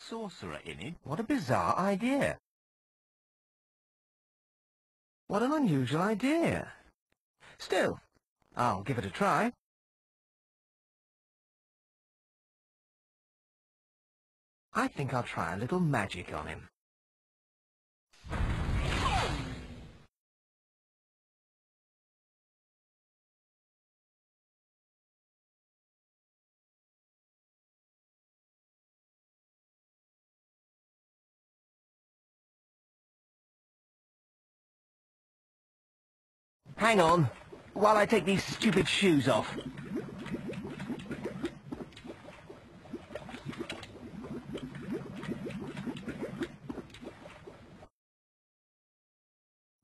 sorcerer in it. What a bizarre idea. What an unusual idea. Still, I'll give it a try. I think I'll try a little magic on him. Hang on, while I take these stupid shoes off.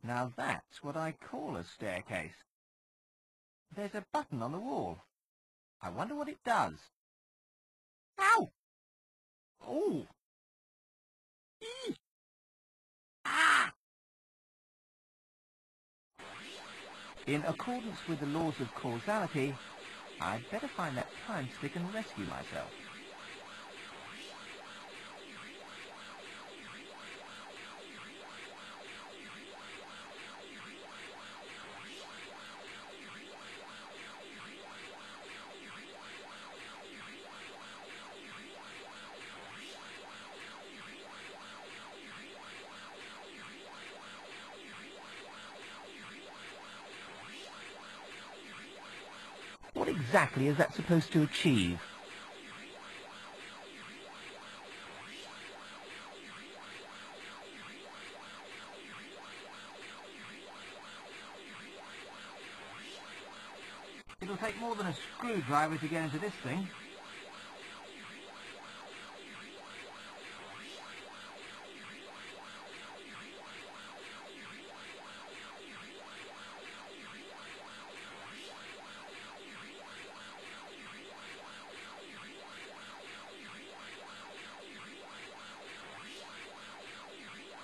Now that's what I call a staircase. There's a button on the wall. I wonder what it does. Ow! Oh! Eee! Ah! In accordance with the laws of causality, I'd better find that time stick and rescue myself. What exactly is that supposed to achieve? It'll take more than a screwdriver to get into this thing.